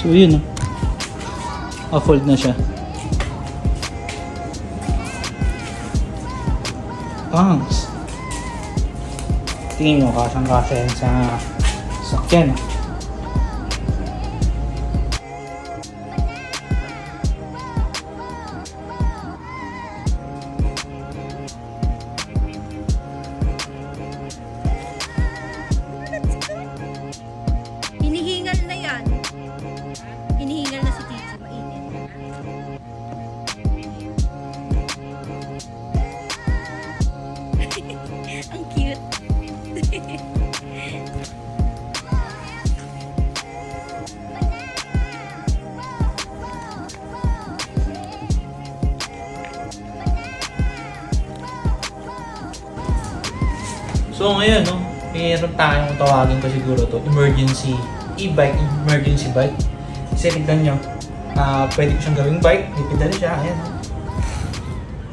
So yun fold na siya. Pangs. Tingin nyo, kasang-kasa yan sa sakyan. Hinihingal na yan. Hinihingal na si Titi. Mainit. Ang cute. So ngayon, mayroon tayong tawagin ko siguro to emergency e-bike, emergency bike. Kasi tignan nyo, pwede ko siyang gawing bike, may pedal siya, ayan.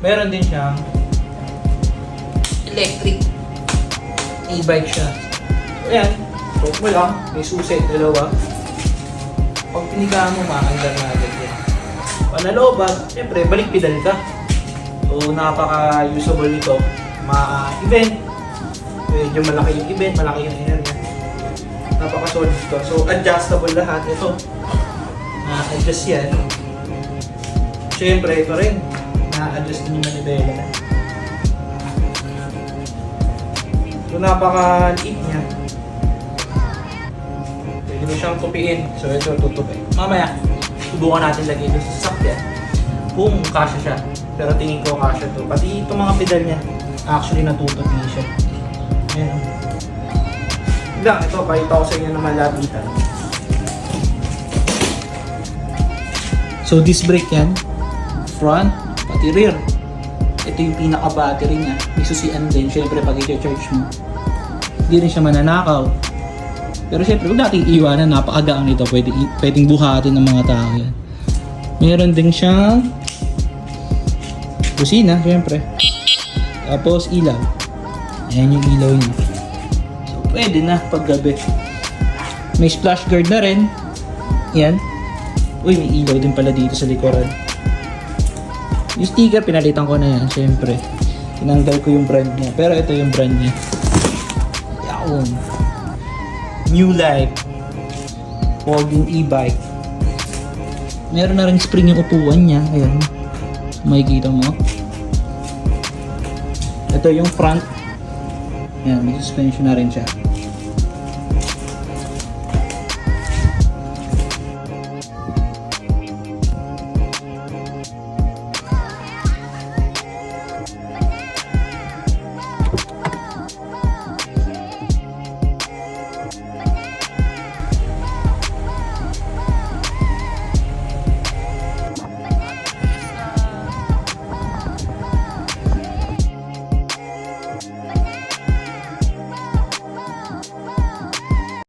Meron din siyang electric e-bike siya. So ayan, talk mo lang, may susi, dalawa. Pag pinigaan mo, makakandar na agad yan. Panalooban, syempre, balik pedal ka. So napaka-usable nito, event. Medyo malaki yung event, malaki yung energy. Napaka-solid ito. So, adjustable lahat. Ito, na-adjust yan. Siyempre, ito rin. Na-adjust din yung manibela. So, napaka-liit niya. Pwede mo siyang tupiin. So, ito, tutupi. Mamaya, subukan natin lagay ito sa sasakyan. Kung kasya siya. Pero tingin ko kasya to. Pati itong mga pedal niya, actually natutupi siya. Ayan. Lang, ito, pakita ko sa inyo na malapitan. So, disc brake yan. Front, pati rear. Ito yung pinaka-battery niya. May susian din, syempre, pag i-charge mo. Hindi rin siya mananakaw. Pero syempre, huwag natin iiwanan. Napakagaang nito. Pwedeng buhatin ng mga tao yan. Meron din siyang kusina, syempre. Tapos, ilaw. Ayan yung ilaw niya. So, pwede na paggabi. May splash guard na rin. Yan. Uy, may ilaw din pala dito sa likuran. Yung sticker, pinalitan ko na yan, syempre. Tinanggal ko yung brand niya. Pero ito yung brand niya. Yaon. New Life. Folding e-bike. Meron na rin spring yung upuan niya. Ayan. Makikita mo. Ito yung front. Ayan, may suspension na rin siya.